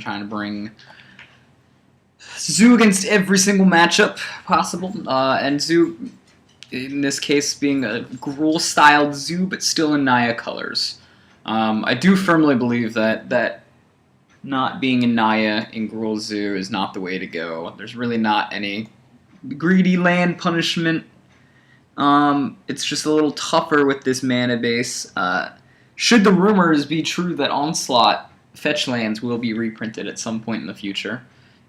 trying to bring Zoo against every single matchup possible, and Zoo, in this case, being a Gruul-styled Zoo, but still in Naya colors. I do firmly believe that not being in Naya in Gruul Zoo is not the way to go. There's really not any greedy land punishment. It's just a little tougher with this mana base. Should the rumors be true that Onslaught fetch lands will be reprinted at some point in the future,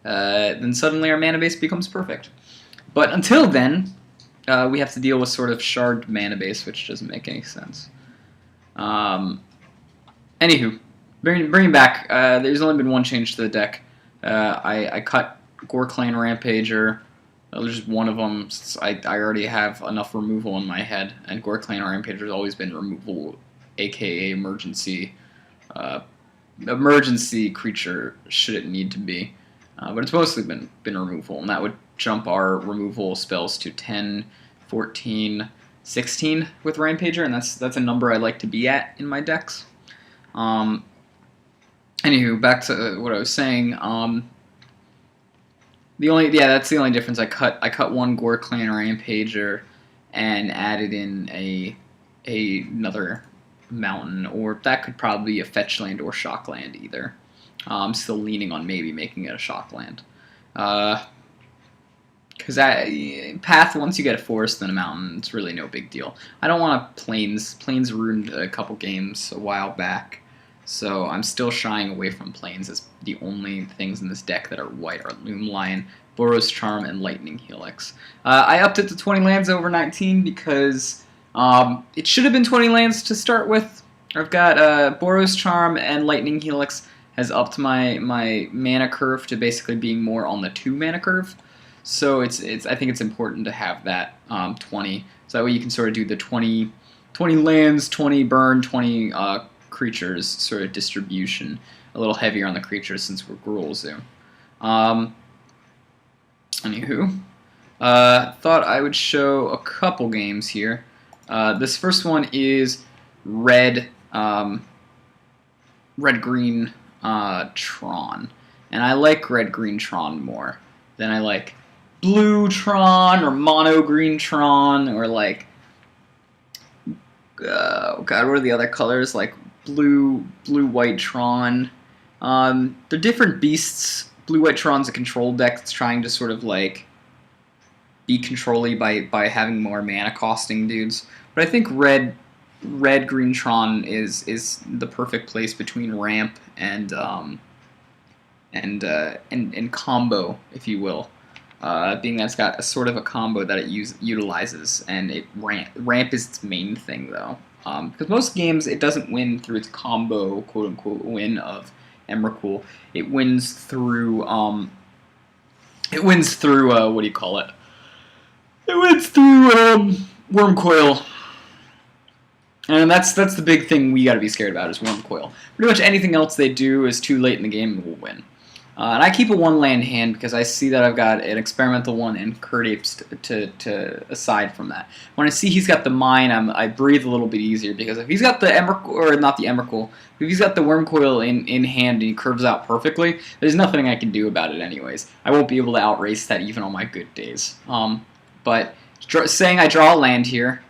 then suddenly our mana base becomes perfect. But until then, we have to deal with sort of shard mana base, which doesn't make any sense. Anywho, bringing back, there's only been one change to the deck. I cut Gore Clan Rampager. There's just one of them. Since I already have enough removal in my head, and Gore Clan Rampager has always been removal, aka emergency creature should it need to be. But it's mostly been removal, and that would jump our removal spells to 10, 14, 16 with Rampager, and that's a number I like to be at in my decks. Anywho, back to what I was saying. That's the only difference. I cut one Gore Clan Rampager and added in another mountain, or that could probably be a fetch land or shock land either. I'm still leaning on maybe making it a shock land. Because path, once you get a forest and a mountain, it's really no big deal. I don't want plains. Plains ruined a couple games a while back, so I'm still shying away from plains, as the only things in this deck that are white are Loom Lion, Boros Charm, and Lightning Helix. I upped it to 20 lands over 19 because it should have been 20 lands to start with. I've got Boros Charm and Lightning Helix has upped my mana curve to basically being more on the 2 mana curve. So I think it's important to have that 20, so that way you can sort of do the 20 lands, 20 burn, 20 creatures sort of distribution, a little heavier on the creatures since we're Gruul Zoo. Anywho, thought I would show a couple games here. This first one is red-green Tron, and I like red-green Tron more than I like blue Tron or mono green Tron, or like oh god, what are the other colors, like blue white Tron. They're different beasts. Blue white Tron's a control deck that's trying to sort of like be control-y by having more mana costing dudes. But I think red green Tron is the perfect place between ramp and combo, if you will. Being that it's got a sort of a combo that it utilizes, and ramp is its main thing though. Because most games it doesn't win through its combo, quote unquote, win of Emrakul. It wins through what do you call it? It wins through Wormcoil. And that's the big thing we gotta be scared about, is Wormcoil. Pretty much anything else they do is too late in the game and we'll win. And I keep a 1-land hand because I see that I've got an experimental one and Curd Apes to aside from that. When I see he's got the mine, I breathe a little bit easier, because if he's got the Emrakul, or not the Emrakul, if he's got the Wormcoil in hand and he curves out perfectly, there's nothing I can do about it anyways. I won't be able to outrace that even on my good days. But saying I draw a land here,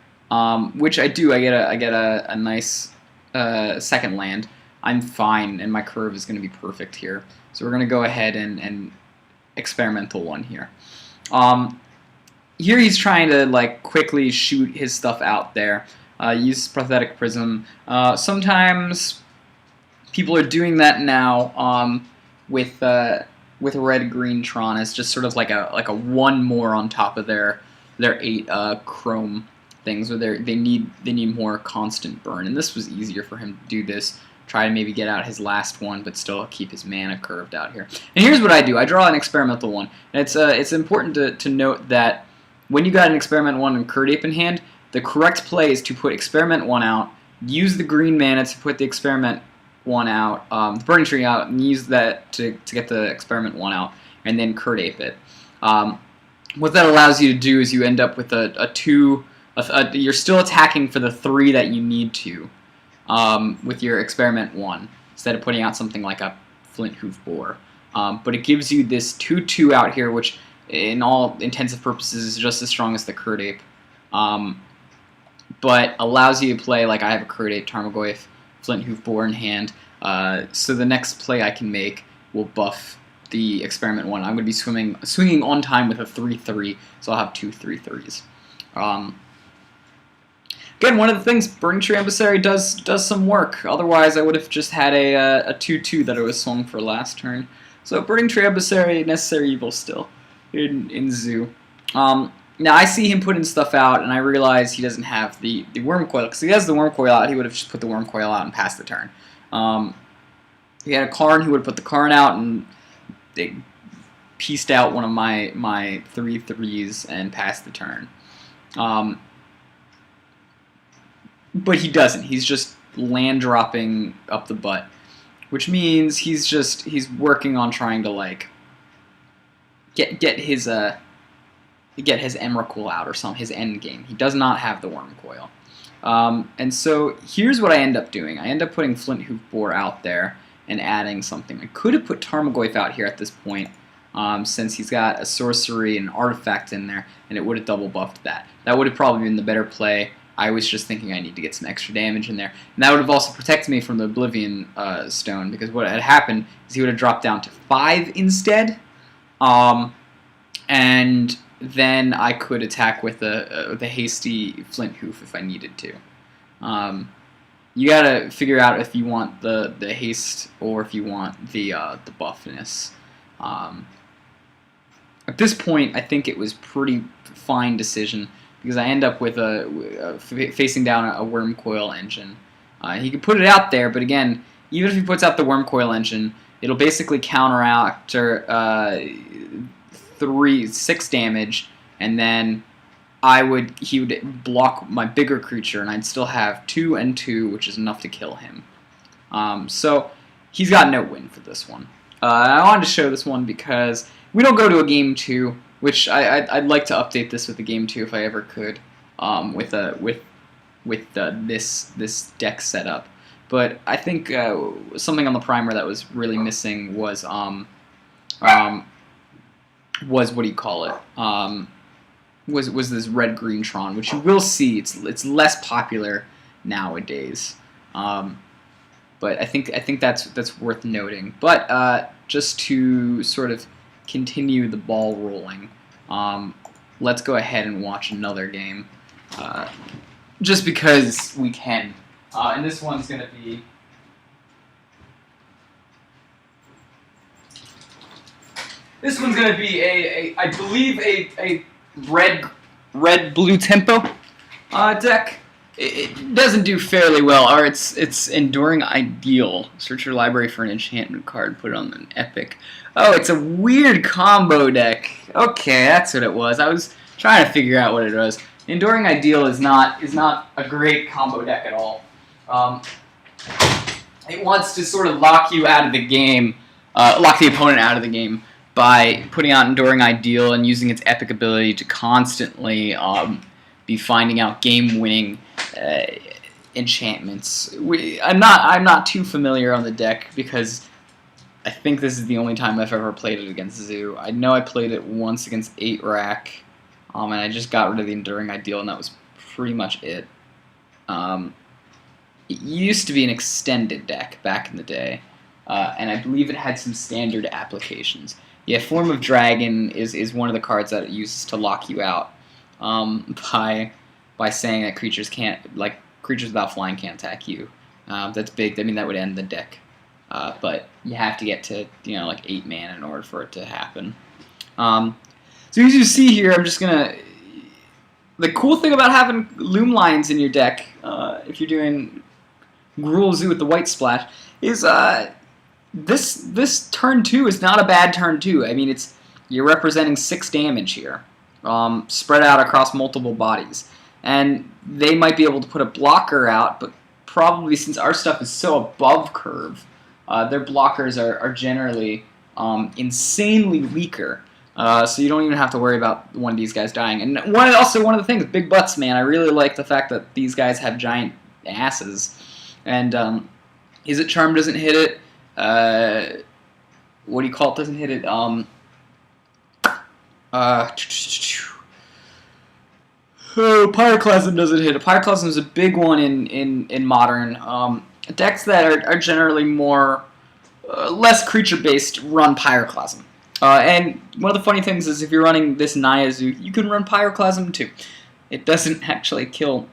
which I do, I get a nice second land. I'm fine, and my curve is going to be perfect here. So we're going to go ahead and experimental one here. Here he's trying to like quickly shoot his stuff out there. Use Pathetic Prism. Sometimes people are doing that now with red-green Tron. It's just sort of like a one more on top of their 8 chrome things, where they need more constant burn. And this was easier for him to do this. Try to maybe get out his last one, but still keep his mana curved out here. And here's what I do. I draw an experimental one. And it's important to note that when you got an experiment 1 and Curd Ape in hand, the correct play is to put experiment 1 out, use the green mana to put the experiment 1 out, the burning tree out, and use that to get the experiment 1 out, and then Curd Ape it. What that allows you to do is you end up with a 2. You're still attacking for the 3 that you need to. With your experiment 1, instead of putting out something like a Flint Hoof Boar. But it gives you this 2/2 out here, which in all intents and purposes is just as strong as the Curd Ape. But allows you to play, like I have a Curd Ape, Tarmogoyf, Flint Hoof Boar in hand. So the next play I can make will buff the Experiment 1. I'm going to be swinging on time with a 3/3, so I'll have 2 3/3s. Again, one of the things, Burning Tree Emissary does some work. Otherwise, I would have just had a 2/2 that I was swung for last turn. So Burning Tree Emissary, necessary evil still in Zoo. Now I see him putting stuff out, and I realize he doesn't have the Worm Coil. Because if he has the Worm Coil out, he would have just put the Worm Coil out and passed the turn. If he had a Karn, he would have put the Karn out, and they pieced out one of my 3/3s and passed the turn. But he doesn't. He's just land dropping up the butt, which means he's working on trying to like get his Emrakul out or his end game. He does not have the Worm Coil. And so here's what I end up doing. I end up putting Flint Hoof Boar out there and adding something. I could have put Tarmogoyf out here at this point, since he's got a sorcery and an artifact in there, and it would have double buffed that. That would have probably been the better play. I was just thinking I need to get some extra damage in there. And that would have also protected me from the Oblivion Stone, because what had happened is he would have dropped down to 5 instead. And then I could attack with the hasty Flint Hoof if I needed to. You gotta figure out if you want the haste or if you want the buffness. At this point, I think it was pretty fine decision, because I end up with facing down a Worm Coil engine. He could put it out there, but again, even if he puts out the Worm Coil engine, it'll basically counteract 6 damage, and then he would block my bigger creature, and I'd still have 2 and 2, which is enough to kill him. So he's got no win for this one. I wanted to show this one because we don't go to a game 2, which I'd like to update this with a game 2 if I ever could, with this deck setup. But I think something on the primer that was really missing was what do you call it? Was this red-green Tron, which you will see it's less popular nowadays. But I think that's worth noting. But just to sort of continue the ball rolling, let's go ahead and watch another game, just because we can. And this one's going to be I believe a red-blue tempo deck. It doesn't do fairly well, or it's Enduring Ideal. Search your library for an enchantment card, put it on an epic. Oh, it's a weird combo deck. Okay, that's what it was. I was trying to figure out what it was. Enduring Ideal is not a great combo deck at all. It wants to sort of lock you out of the game, lock the opponent out of the game by putting out Enduring Ideal and using its epic ability to constantly be finding out game-winning enchantments. I'm not too familiar on the deck because I think this is the only time I've ever played it against Zoo. I know I played it once against 8-Rack, and I just got rid of the Enduring Ideal, and that was pretty much it. It used to be an extended deck back in the day, and I believe it had some standard applications. Yeah, Form of Dragon is one of the cards that it uses to lock you out, by saying that creatures without flying can't attack you. That's big. I mean, that would end the deck. But you have to get to like 8 mana in order for it to happen. So as you see here, I'm just gonna. The cool thing about having Loom Lions in your deck, if you're doing Gruul Zoo with the white splash, is this turn 2 is not a bad turn 2. I mean, you're representing 6 damage here, spread out across multiple bodies, and they might be able to put a blocker out, but probably since our stuff is so above curve, their blockers are generally insanely weaker. So you don't even have to worry about one of these guys dying. And also one of the things, big butts, man. I really like the fact that these guys have giant asses. And Is It Charm doesn't hit it. what do you call it? Doesn't hit it. Pyroclasm doesn't hit it. Pyroclasm is a big one in Modern. Decks that are generally more less creature-based run Pyroclasm. And one of the funny things is if you're running this Naya Zoo, you can run Pyroclasm too. It doesn't actually kill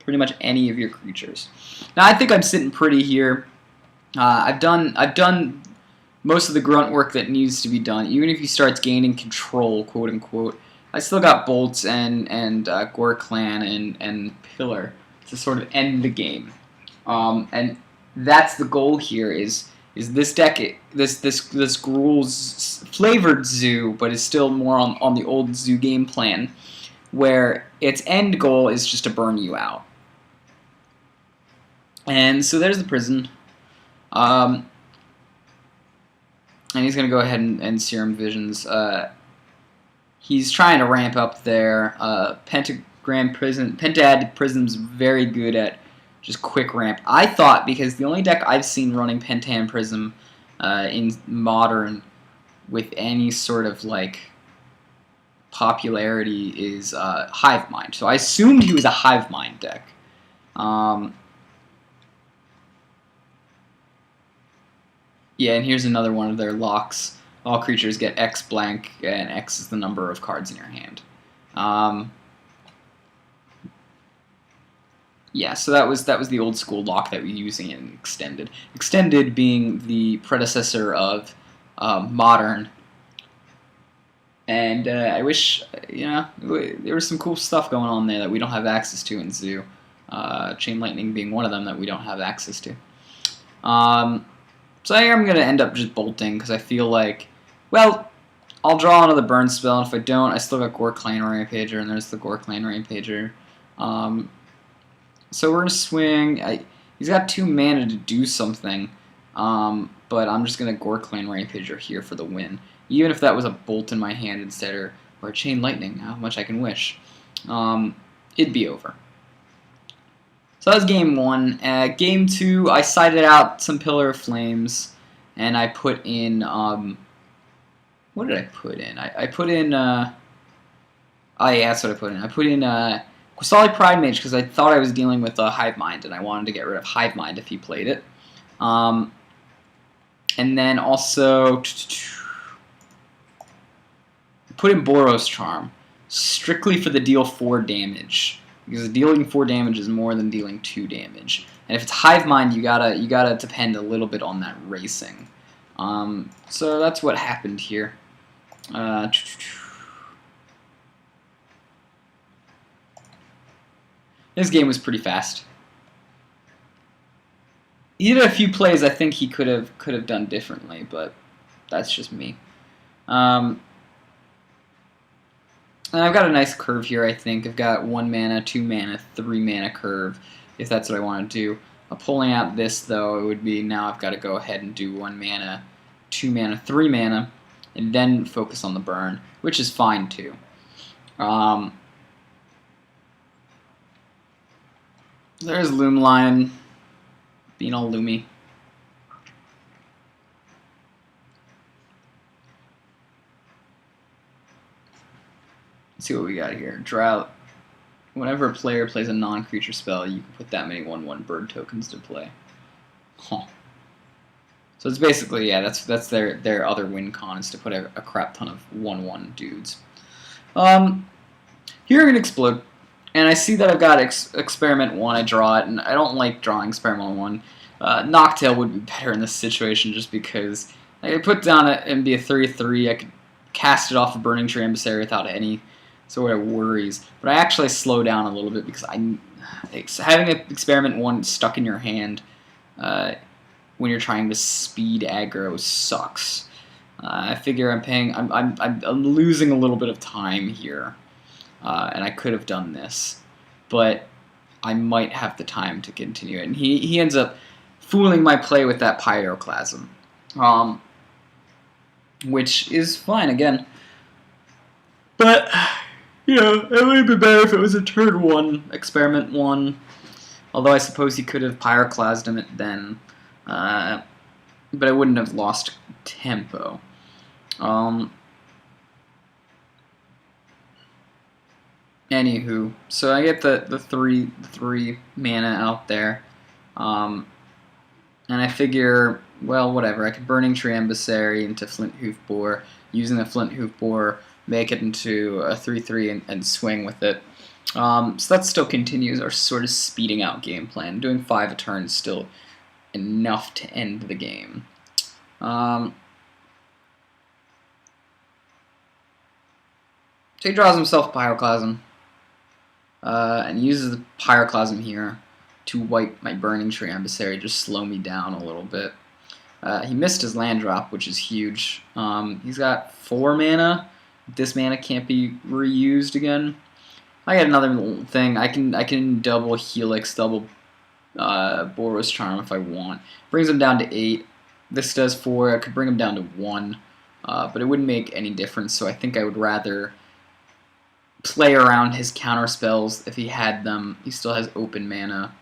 pretty much any of your creatures. Now I think I'm sitting pretty here. I've done most of the grunt work that needs to be done. Even if he starts gaining control, quote unquote, I still got bolts and Gore Clan and Pillar to sort of end the game. And that's the goal here. Is this deck, this Gruul's flavored Zoo, but is still more on the old Zoo game plan, where its end goal is just to burn you out. And so there's the prison. And he's going to go ahead and Serum Visions. He's trying to ramp up there. Pentad Prism's very good at just quick ramp. I thought, because the only deck I've seen running Pentan Prism in Modern with any sort of like popularity is Hive Mind. So I assumed he was a Hive Mind deck. Yeah, and here's another one of their locks. All creatures get X blank, and X is the number of cards in your hand. Yeah, so that was the old school lock that we were using in Extended. Extended being the predecessor of Modern. And I wish, there was some cool stuff going on there that we don't have access to in Zoo. Chain Lightning being one of them that we don't have access to. So I'm going to end up just bolting, because I feel like, well, I'll draw another burn spell, and if I don't, I still got Gore Clan Rampager, and there's the Gore Clan Rampager. So we're going to swing. He's got 2 mana to do something, but I'm just going to Gore Clan Rampager here for the win. Even if that was a bolt in my hand instead, or a Chain Lightning, how much I can wish, it'd be over. So that was game 1. Game 2, I sided out some Pillar of Flames, and I put in, what did I put in? I put in, oh yeah, that's what I put in. I put in Qasali Pride Mage, because I thought I was dealing with Hive Mind, and I wanted to get rid of Hive Mind if he played it. And then also, put in Boros Charm, strictly for the deal 4 damage. Because dealing 4 damage is more than dealing 2 damage, and if it's Hive Mind, you gotta depend a little bit on that racing. So that's what happened here. This game was pretty fast. He did a few plays I think he could have done differently, but that's just me. And I've got a nice curve here, I think. I've got 1 mana, 2 mana, 3 mana curve, if that's what I want to do. Pulling out this, though, it would be now I've got to go ahead and do 1 mana, 2 mana, 3 mana, and then focus on the burn, which is fine, too. There's Loomline being all loomy. Let's see what we got here. Drought. Whenever a player plays a non-creature spell, you can put that many 1/1 bird tokens to play. Huh. So it's basically, yeah, that's their other win con, is to put a crap ton of 1/1 dudes. Here I'm going to explode. And I see that I've got Experiment 1, I draw it, and I don't like drawing Experiment 1. Noctail would be better in this situation, just because I could put down and be a 3/3, I could cast it off a Burning Tree Emissary without any sort of worries. But I actually slow down a little bit, because having an Experiment 1 stuck in your hand when you're trying to speed aggro sucks. I figure I'm losing a little bit of time here. And I could have done this, but I might have the time to continue it. And he ends up fooling my play with that Pyroclasm, which is fine again. But, it would have been better if it was a turn 1, Experiment 1. Although I suppose he could have Pyroclasmed it then. but I wouldn't have lost tempo. Anywho, so I get the three mana out there, and I figure, well, whatever. I could Burning Tree Emissary into Flint Hoof Boar, using the Flint Hoof Boar, make it into a 3/3 and swing with it. So that still continues our sort of speeding out game plan. Doing 5 a turn is still enough to end the game. So he draws himself Pyroclasm, and uses the Pyroclasm here to wipe my Burning Tree Emissary, just slow me down a little bit. He missed his land drop, which is huge. He's got 4 mana. This mana can't be reused again. I got another little thing. I can double Helix, double Boros Charm if I want. Brings him down to 8. This does 4. I could bring him down to 1, but it wouldn't make any difference. So I think I would rather play around his counter spells if he had them. He still has open mana.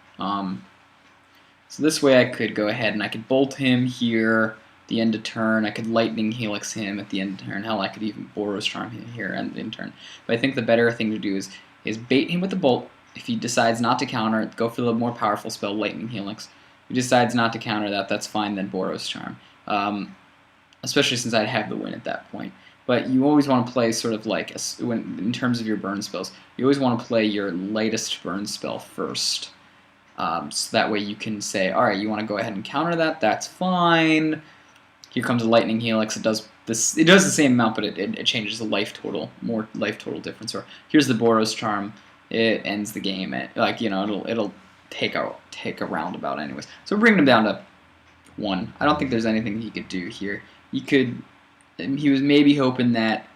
So this way I could go ahead and I could bolt him here at the end of turn. I could Lightning Helix him at the end of turn. Hell, I could even Boros Charm him here in turn. But I think the better thing to do is bait him with the bolt. If he decides not to counter it, go for the more powerful spell, Lightning Helix. If he decides not to counter that, that's fine, then Boros Charm. Especially since I'd have the win at that point. But you always want to play sort of like, in terms of your burn spells, you always want to play your lightest burn spell first. So that way you can say, alright, you want to go ahead and counter that, that's fine. Here comes a Lightning Helix, it does the same amount, but it changes the life total, more life total difference. Or here's the Boros Charm, it ends the game. It'll take a roundabout anyways. So we're bringing him down to 1. I don't think there's anything he could do here. He was maybe hoping that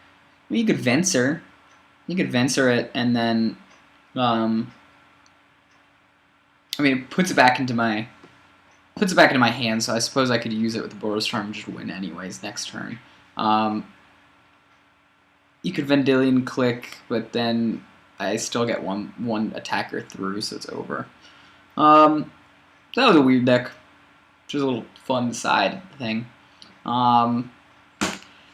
he could Venser. He could Venser it, and then it puts it back into my hand. So I suppose I could use it with the Boros Charm and just win anyways next turn. You could Vendilion Click, but then I still get one attacker through, so it's over. That was a weird deck. Just a little fun side thing.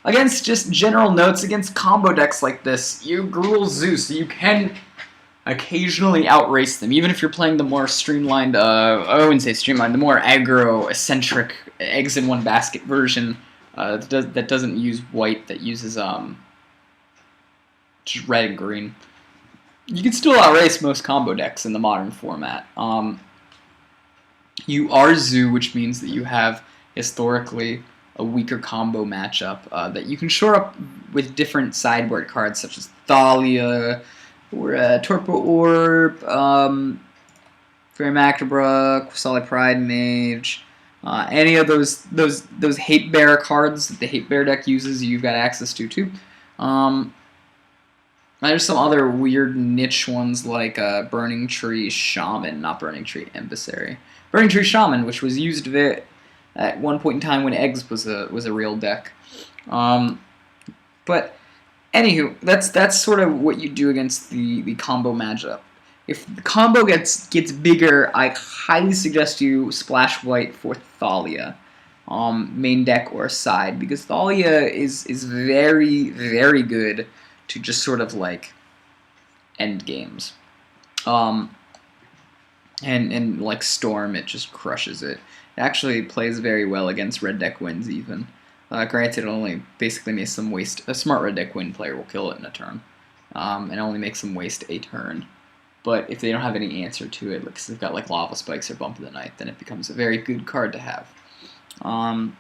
Against just general notes, against combo decks like this, you Gruul Zeus, you can occasionally outrace them, even if you're playing the more streamlined, I wouldn't say streamlined, the more aggro-eccentric eggs in one basket version that doesn't use white, that uses just red and green. You can still outrace most combo decks in the modern format. You are Zoo, which means that you have historically a weaker combo matchup that you can shore up with different sideboard cards such as Thalia, or Torpor Orb, Fairy Macabra, Qasali Pride Mage, any of those Hate Bear cards that the Hate Bear deck uses, you've got access to too. There's some other weird niche ones like Burning Tree Shaman, not Burning Tree Emissary. Burning Tree Shaman, which was used at one point in time when Eggs was a real deck. But anywho, that's sort of what you do against the combo matchup. If the combo gets bigger, I highly suggest you splash white for Thalia, main deck or side, because Thalia is very, very good to just sort of like end games. And like Storm, it just crushes it. It actually plays very well against red deck wins even. Granted, it only basically makes them waste. A smart red deck win player will kill it in a turn, and only makes them waste a turn. But if they don't have any answer to it, because they've got like Lava Spikes or Bump of the Night, then it becomes a very good card to have. Anywho,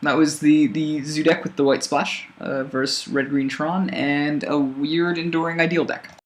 that was the Zoo deck with the white splash versus red-green Tron, and a weird Enduring Ideal deck.